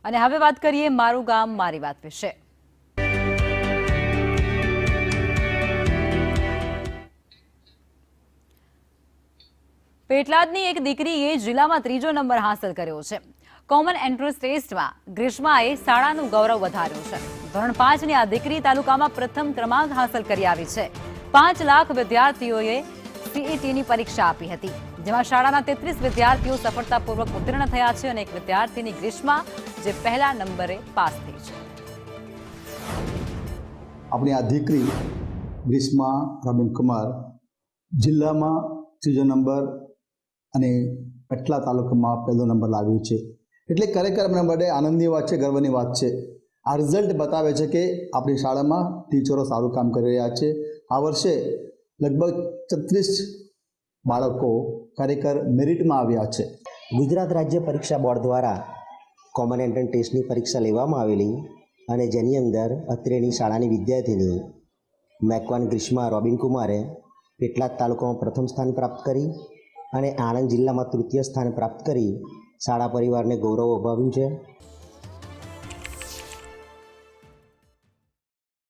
અને હવે વાત કરીએ મારું ગામ મારી વાત વિશે। પેટલાદની એક દીકરીએ જિલ્લામાં 3જો નંબર હાંસલ કર્યો છે। કોમન એન્ટ્રન્સ ટેસ્ટમાં ગ્રીષ્માએ શાળાનું ગૌરવ વધાર્યું છે। ધોરણ 5ની આ દીકરી તાલુકામાં પ્રથમ ક્રમાંક હાંસલ કરી આવી છે। 5 લાખ વિદ્યાર્થીઓએ સીઈટીની પરીક્ષા આપી હતી, જેમાં શાળાના 33 વિદ્યાર્થીઓ સફળતાપૂર્વક ઉત્તીર્ણ થયા છે અને એક વિદ્યાર્થીની ગ્રીષ્મા જે પહેલા નંબરે પાસ થઈ છે। આપણી આ દીકરી ગ્રીષ્મા રબીન કુમાર જિલ્લામાં 3જો નંબર અને પેટલા તાલુકામાં 1લો નંબર લાવ્યો છે, એટલે ખરેખર આપણા માટે આનંદની વાત છે, ગર્વની વાત છે। આ રિઝલ્ટ બતાવે છે કે આપણી શાળામાં ટીચરો સારું કામ કરી રહ્યા છે। આ વર્ષે લગભગ 36 બાળકો ખરેખર મેરિટમાં આવ્યા છે। ગુજરાત રાજ્ય પરીક્ષા બોર્ડ દ્વારા કોમન એન્ટ્રન્સ ટેસ્ટની પરીક્ષા લેવામાં આવેલી અને જેની અંદર અત્રેની શાળાની વિદ્યાર્થીની મેકવાન ગ્રીષ્મા રોબિન કુમારે પેટલાદ તાલુકામાં પ્રથમ સ્થાન પ્રાપ્ત કરી અને આણંદ જિલ્લામાં 3ય સ્થાન પ્રાપ્ત કરી શાળા પરિવારને ગૌરવ અપાવ્યું છે।